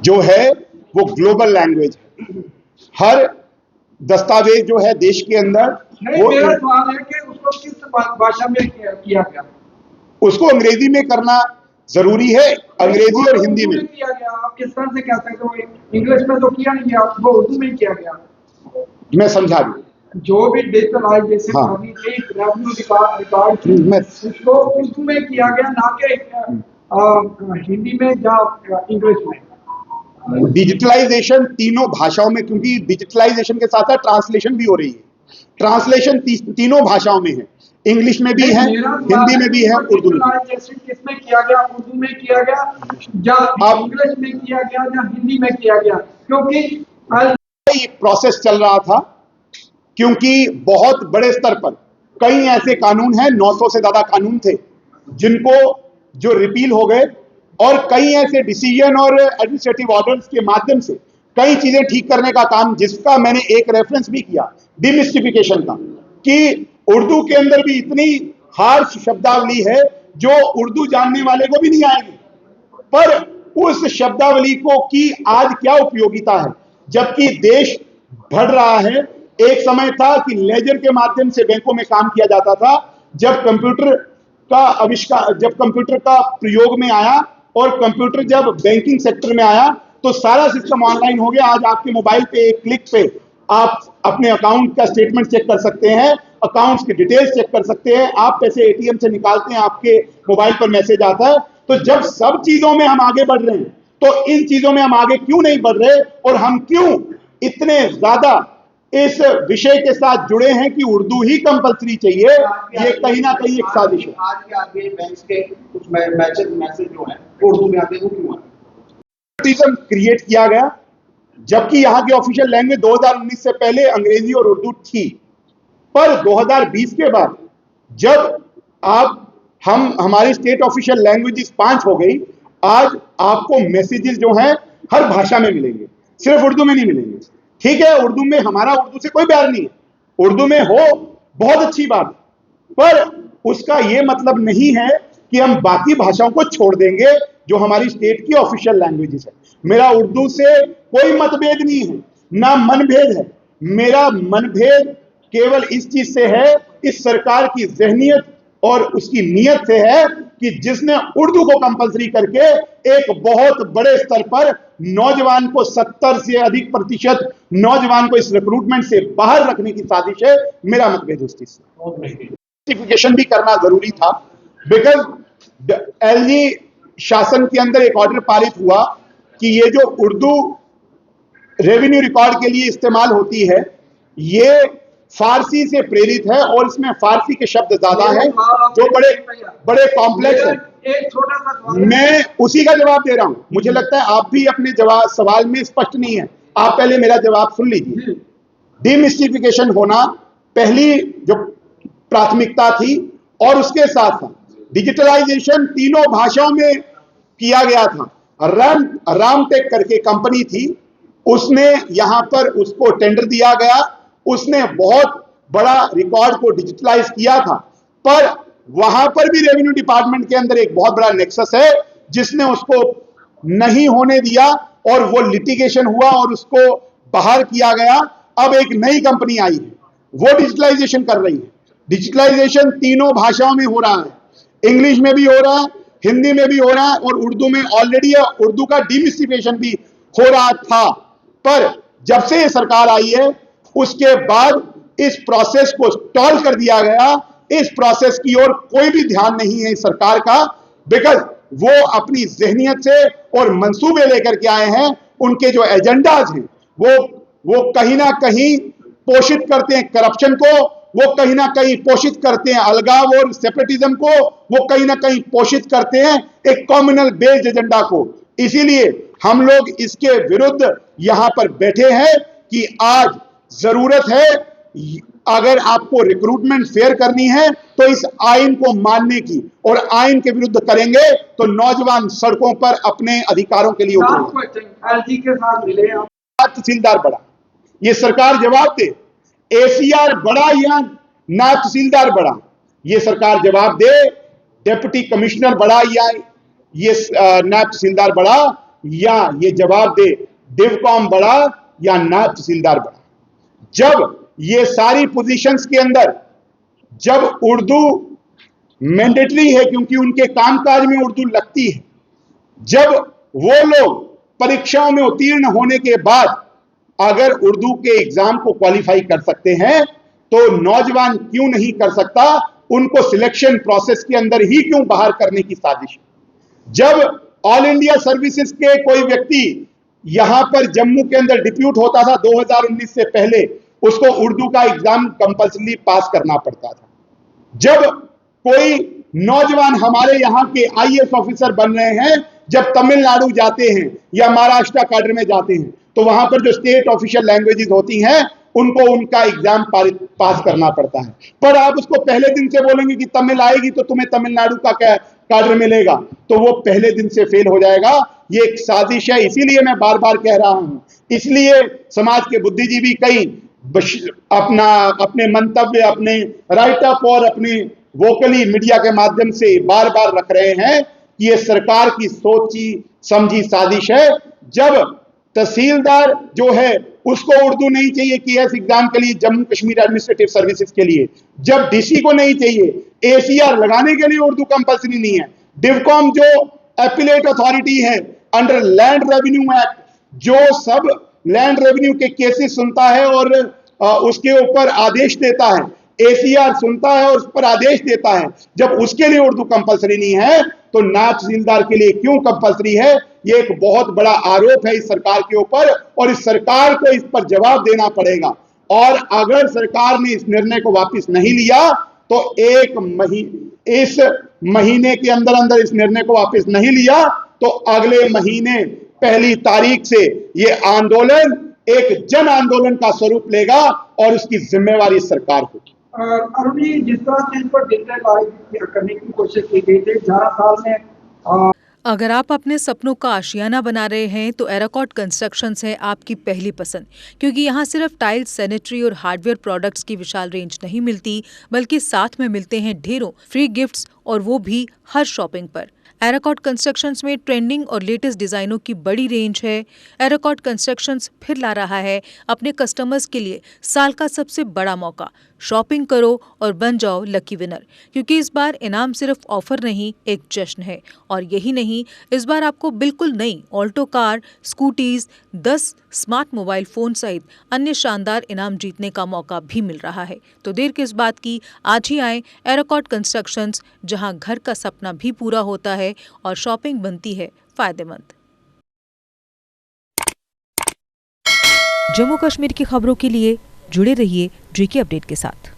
जो है वो ग्लोबल लैंग्वेज है। हर दस्तावेज जो है देश के अंदर नहीं, मेरा सवाल है कि उसको किस भाषा में किया गया? उसको अंग्रेजी में करना जरूरी है, अंग्रेजी और हिंदी में किया गया। आप किस तरह से कह सकते हो इंग्लिश में तो किया नहीं गया, वो उर्दू में किया गया। मैं समझा दूं, जो भी डिजिटलाइजेशन रिकॉर्ड उसको उर्दू में किया गया, ना कि हिंदी में या इंग्लिश में। डिजिटलाइजेशन तीनों भाषाओं में, क्योंकि डिजिटलाइजेशन के साथ साथ ट्रांसलेशन भी हो रही है। ट्रांसलेशन तीनों भाषाओं में है, इंग्लिश में भी है, हिंदी में भी है, उर्दू में भी। किसमें किया गया? उर्दू में किया गया या इंग्लिश में किया गया या हिंदी में किया गया? क्योंकि ये प्रोसेस चल रहा था, क्योंकि बहुत बड़े स्तर पर कई ऐसे कानून हैं, 900 से ज्यादा कानून थे जिनको जो रिपील हो गए, और कई ऐसे डिसीजन और एडमिनिस्ट्रेटिव ऑर्डर्स के माध्यम से कई चीजें ठीक करने का काम, जिसका मैंने एक रेफरेंस भी किया डिमिस्टिफिकेशन का, कि उर्दू के अंदर भी इतनी हार्श शब्दावली है जो उर्दू जानने वाले को भी नहीं आएगी, पर उस शब्दावली को की आज क्या उपयोगिता है, जबकि देश बढ़ रहा है। एक समय था कि लेजर के माध्यम से बैंकों में काम किया जाता था। जब कंप्यूटर का आविष्कार, जब कंप्यूटर का प्रयोग में आया और कंप्यूटर जब बैंकिंग सेक्टर में आया, तो सारा सिस्टम ऑनलाइन हो गया। आज आपके मोबाइल पे एक क्लिक पे आप अपने अकाउंट का स्टेटमेंट चेक कर सकते हैं, अकाउंट्स की डिटेल्स चेक कर सकते हैं, आप पैसे एटीएम से निकालते हैं, आपके मोबाइल पर मैसेज आता है। तो जब सब चीजों में हम आगे बढ़ रहे हैं, तो इन चीजों में हम आगे क्यों नहीं बढ़ रहे, और हम क्यों इतने ज्यादा इस विषय के साथ जुड़े हैं कि उर्दू ही कंपलसरी चाहिए? ये कहीं ना कहीं एक साजिश है। आज के आरबीआई बैंक के कुछ मैसेज जो है उर्दू में आते हैं, वो क्यों आते हैं? क्रिएट किया गया, जबकि यहाँ की ऑफिशियल लैंग्वेज 2019 से पहले अंग्रेजी और उर्दू थी, पर 2020 के बाद जब हमारी स्टेट ऑफिशियल लैंग्वेजेस 5 हो गई, आज आपको मैसेजेस जो हैं हर भाषा में मिलेंगे, सिर्फ उर्दू में नहीं मिलेंगे। ठीक है, उर्दू में हमारा उर्दू से कोई प्यार नहीं है, उर्दू में हो बहुत अच्छी बात, पर उसका यह मतलब नहीं है कि हम बाकी भाषाओं को छोड़ देंगे जो हमारी स्टेट की ऑफिशियल लैंग्वेजेस है। मेरा उर्दू से कोई मतभेद नहीं है, ना मनभेद है। मेरा मनभेद केवल इस चीज से है, इस सरकार की ज़हनियत और उसकी नीयत से है कि जिसने उर्दू को कंपलसरी करके एक बहुत बड़े स्तर पर नौजवान को 70 से अधिक प्रतिशत नौजवान को इस रिक्रूटमेंट से बाहर रखने की साजिश है। मेरा मतभेद उस चीज से। नोटिफिकेशन भी करना जरूरी था, बिकॉज एलजी शासन के अंदर एक ऑर्डर पारित हुआ कि ये जो उर्दू रेवेन्यू रिकॉर्ड के लिए इस्तेमाल होती है, ये फारसी से प्रेरित है और इसमें फारसी के शब्द ज्यादा हैं जो बड़े बड़े कॉम्प्लेक्स हैं। एक छोटा सा मैं उसी का जवाब दे रहा हूं। मुझे लगता है आप भी अपने सवाल में स्पष्ट नहीं है, आप पहले मेरा जवाब सुन लीजिए। डिमिस्टिफिकेशन होना पहली जो प्राथमिकता थी, और उसके साथ साथ डिजिटलाइजेशन तीनों भाषाओं में किया गया था। रामटेक करके कंपनी थी, उसने यहां पर उसको टेंडर दिया गया, उसने बहुत बड़ा रिकॉर्ड को डिजिटलाइज किया था, पर वहां पर भी रेवेन्यू डिपार्टमेंट के अंदर एक बहुत बड़ा नेक्सस है जिसने उसको नहीं होने दिया, और वो लिटिगेशन हुआ और उसको बाहर किया गया। अब एक नई कंपनी आई है, वो डिजिटलाइजेशन कर रही है। डिजिटलाइजेशन तीनों भाषाओं में हो रहा है, इंग्लिश में भी हो रहा है, हिंदी में भी हो रहा है, और उर्दू में ऑलरेडी उर्दू का डिमिस्टिफिकेशन भी हो रहा था। पर जब से ये सरकार आई है, उसके बाद इस प्रोसेस को स्टॉल कर दिया गया। इस प्रोसेस की ओर कोई भी ध्यान नहीं है इस सरकार का, बिकॉज वो अपनी ज़हनियत से और मंसूबे लेकर के आए हैं। उनके जो एजेंडाज हैं वो कहीं ना कहीं पोषित करते हैं करप्शन को, वो कहीं ना कहीं पोषित करते हैं अलगाव और सेपरेटिज्म को, वो कहीं ना कहीं पोषित करते हैं एक कम्युनल बेस्ड एजेंडा को। इसीलिए हम लोग इसके विरुद्ध यहां पर बैठे हैं कि आज जरूरत है, अगर आपको रिक्रूटमेंट फेयर करनी है तो इस आइन को मानने की, और आइन के विरुद्ध करेंगे तो नौजवान सड़कों पर अपने अधिकारों के लिए उतरेंगे। एलजी के साथ मिले आप, तहसीलदार बड़ा, ये सरकार जवाब दे। एसीआर बड़ा या ना तहसीलदार बड़ा, ये सरकार जवाब दे। डिप्टी कमिश्नर बड़ा या ये नायब तहसीलदार बड़ा, या ये जवाब दे डिवकॉम बड़ा या नायब तहसीलदार बड़ा। जब ये सारी पोजीशंस के अंदर जब उर्दू मैंडेटरी है क्योंकि उनके कामकाज में उर्दू लगती है, जब वो लोग परीक्षाओं में उत्तीर्ण होने के बाद अगर उर्दू के एग्जाम को क्वालिफाई कर सकते हैं तो नौजवान क्यों नहीं कर सकता? उनको सिलेक्शन प्रोसेस के अंदर ही क्यों बाहर करने की साजिश? जब ऑल इंडिया सर्विसेज के कोई व्यक्ति यहां पर जम्मू के अंदर डिप्यूट होता था 2019 से पहले, उसको उर्दू का एग्जाम कंपल्सरी पास करना पड़ता था। जब कोई नौजवान हमारे यहां के आईएएस ऑफिसर बन रहे हैं, जब तमिलनाडु जाते हैं या महाराष्ट्र काडर में जाते हैं तो वहां पर जो स्टेट ऑफिशियल लैंग्वेजेस होती हैं उनको उनका एग्जाम पास करना पड़ता है। पर आप उसको पहले दिन से बोलेंगे कि तमिल आएगी तो तुम्हें तमिलनाडु का काडर मिलेगा, तो वो पहले दिन से फेल हो जाएगा। ये एक साजिश है, इसीलिए मैं बार बार कह रहा हूं, इसलिए समाज के बुद्धिजीवी कई अपने मंतव्य, अपने राइटअप और अपने वोकली मीडिया के माध्यम से बार बार रख रहे हैं कि ये सरकार की सोची समझी साजिश है। जब तहसीलदार जो है उसको उर्दू नहीं चाहिए केएस एग्जाम के लिए, जम्मू कश्मीर एडमिनिस्ट्रेटिव सर्विसेज के लिए, जब डीसी को नहीं चाहिए, एसीआर लगाने के लिए उर्दू कंपल्सरी नहीं है, डिवकॉम जो एपिलेट अथॉरिटी है अंडर लैंड रेवेन्यू एक्ट, जो सब लैंड रेवेन्यू के केसेस सुनता है और उसके ऊपर आदेश देता है, एसीआर सुनता है और उस पर आदेश देता है, जब उसके लिए उर्दू कंपल्सरी नहीं है तो नायब तहसीलदार के लिए क्यों कंपल्सरी है? ये एक बहुत बड़ा आरोप है इस सरकार के ऊपर और इस सरकार को इस पर जवाब देना पड़ेगा। और अगर सरकार ने इस निर्णय को वापस नहीं लिया तो इस महीने के अंदर अंदर इस निर्णय को वापस नहीं लिया तो अगले महीने 1 तारीख से ये आंदोलन एक जन आंदोलन का स्वरूप लेगा और उसकी जिम्मेवारी सरकार होगी। अरुण जी, जिस तरह से इन पर डेडलाइन करने की कोशिश की गई थी 11 साल में, अगर आप अपने सपनों का आशियाना बना रहे हैं तो एराकॉट कंस्ट्रक्शंस है आपकी पहली पसंद, क्योंकि यहाँ सिर्फ टाइल्स, सैनिटरी और हार्डवेयर प्रोडक्ट्स की विशाल रेंज नहीं मिलती, बल्कि साथ में मिलते हैं ढेरों फ्री गिफ्ट्स, और वो भी हर शॉपिंग पर। एराकॉट कंस्ट्रक्शंस में ट्रेंडिंग और लेटेस्ट डिजाइनों की बड़ी रेंज है। एराकॉट कंस्ट्रक्शंस फिर ला रहा है अपने कस्टमर्स के लिए साल का सबसे बड़ा मौका। शॉपिंग करो और बन जाओ लकी विनर, क्योंकि इस बार इनाम सिर्फ ऑफर नहीं, एक जश्न है। और यही नहीं, इस बार आपको बिल्कुल नई Alto car, scooties, 10 smart mobile phone सहित अन्य शानदार इनाम जीतने का मौका भी मिल रहा है। तो देर किस बात की, आज ही आए एराकॉट कंस्ट्रक्शंस, जहां घर का सपना भी पूरा होता है और शॉपिंग बनती है फायदेमंद। जम्मू कश्मीर की खबरों के लिए जुड़े रहिए जीके अपडेट के साथ।